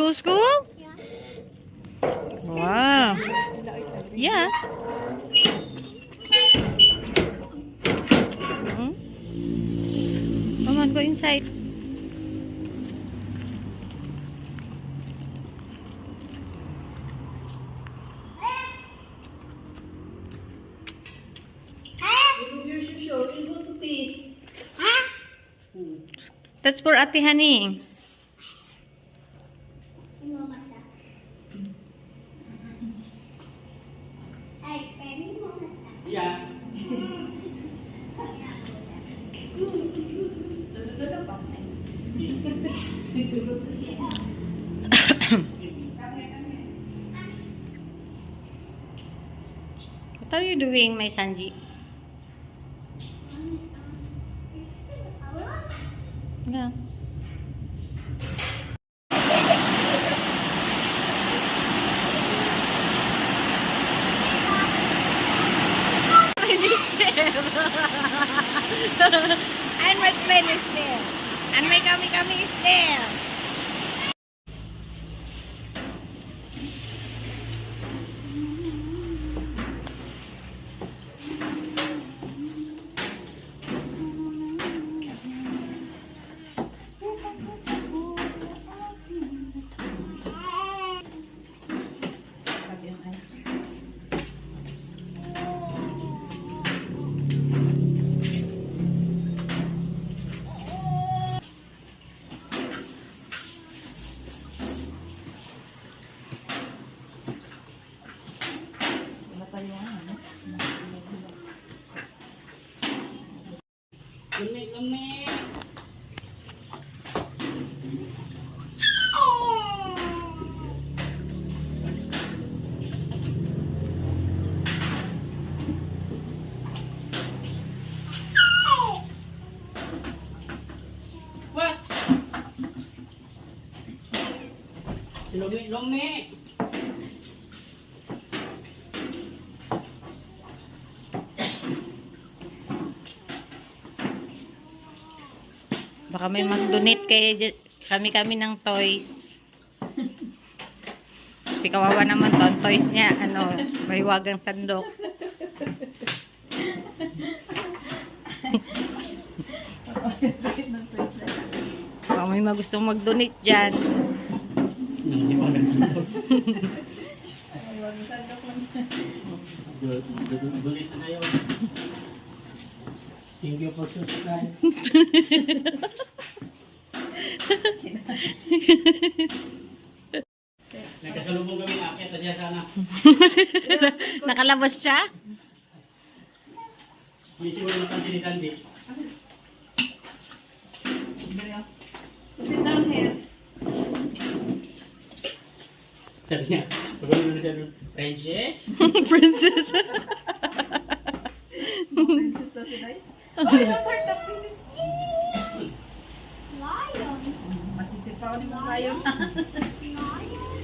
School? Wow. Yeah. Come on, go inside. That's for Ate Honey. Yeah. What are you doing, my Sanji? Yeah. And my friend is there. And my kami is there. Lumi. What? Si Lumi. Baka may mag-donate kami ng toys. Kasi kawawa naman to. Ang toys niya, may wagang sandok. Baka may magustong mag-donate dyan. May wagang sandok. Donate na kayo. Thank you for subscribe. Nagkasalubong kami na akyat na siya sana. Nakalabas siya? Hindi siguro napansin ni Sandy. Sit down here. Sabi niya, pagawin na siya doon, Princess? Princess. Princess daw sila eh. Oh, hurt the Lion. Masisip pa ako ni mong lion ha. Lion.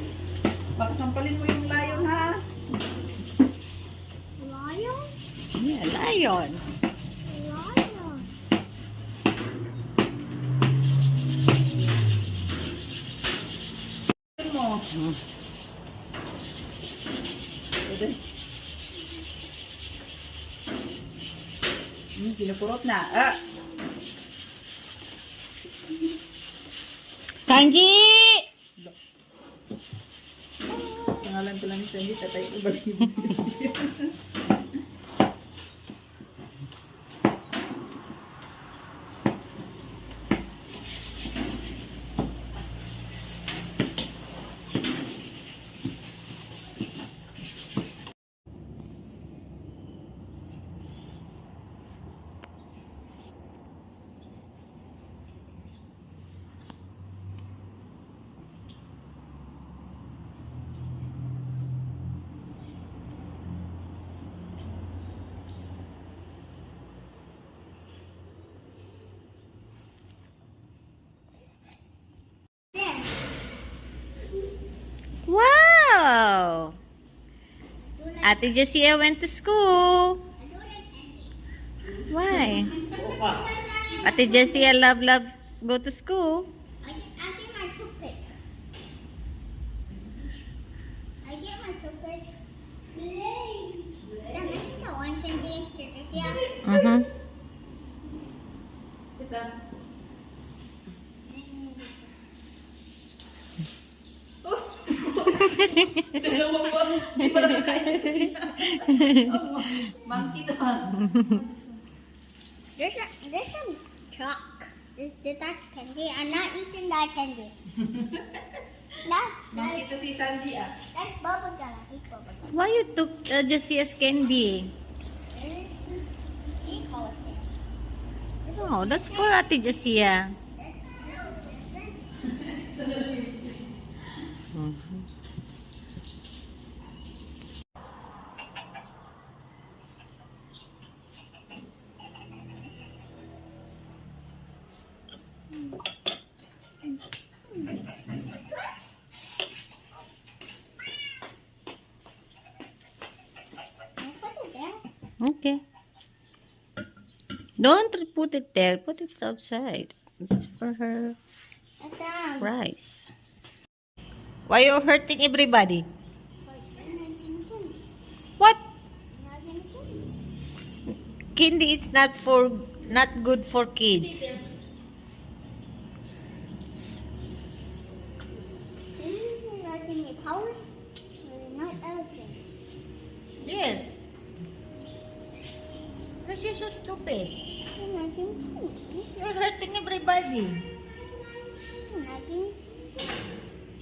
Baka sampalin mo yung lion ha. Lion. Yeah, lion. Lion. Sampalin mo. Pwede. Pinupurot na. Ah! Sanji! Pangalan ko lang ni Sandy, tatay ko balik. Ate Jessia went to school. Why? Ate Jessia love go to school. I get my toothpick. I get my toothpick. That makes it one candy. Yeah. Mm-hmm. Sit down. Dalawa pa. Hindi pa nakakain siya. Monkey to ha. There's some chalk. That's candy. I'm not eating that candy. Monkey to si Sanji ah. That's bubble gum. I hate bubble gum. Why you took Jessia's candy? This is because Oh, that's for Ate Jessia. Mhm. Okay. Don't put it there. Put it outside. It's for her rice. Why you hurting everybody? What? Candy is not good for kids. This is not giving me power. Not everything. Yes. Because you're so stupid. You're not giving me. You're hurting everybody. You're not giving me.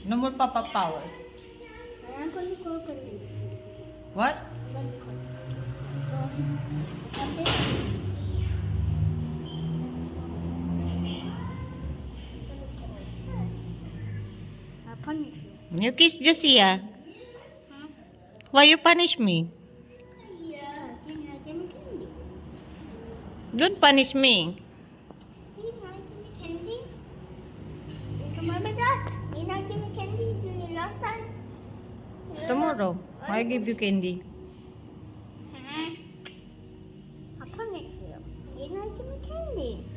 No more Papa Power. I'm going to go for it. What? I'll punish you. You kiss Jessia. Why you punish me? Yeah, you're not giving me candy. Don't punish me. You're not giving me candy. You remember that? You're not giving me candy during last time. Tomorrow, I give you candy. I'll punish you. You're not giving me candy.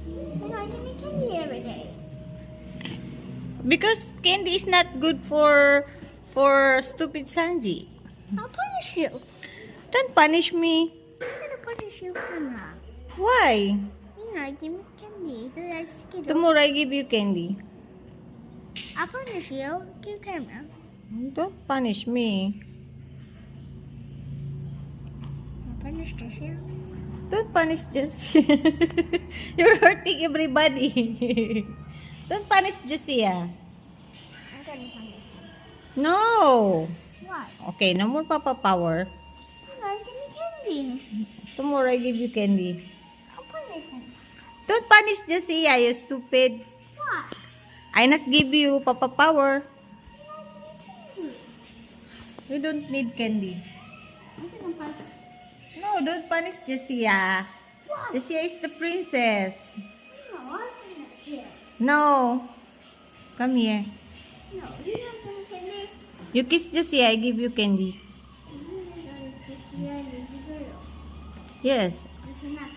You're not giving me candy every day. Because candy is not good for stupid Sanji. I'll punish you. Don't punish me. I'm gonna punish you for now. Why? You're not giving me candy. You're like Skittles. Tomorrow I give you candy. I'll punish you. Give camera. Don't punish me. I'll punish you. Don't punish Jessia. You're hurting everybody. Don't punish Jessia. I'm gonna punish you. No. Why? Okay, no more Papa Power. You're not giving me candy. Tomorrow I give you candy. I'll punish you. Don't punish Jessia, you stupid. Why? I not give you Papa Power. You're not giving me candy. You don't need candy. I'm gonna punish you. No, don't punish Jessia. Why? Jessia is the princess. No, I'll punish you. No. Come here. No, you're not giving me candy. You kiss Jessia, I give you candy. You're not gonna kiss me, lazy girl. Yes. You cannot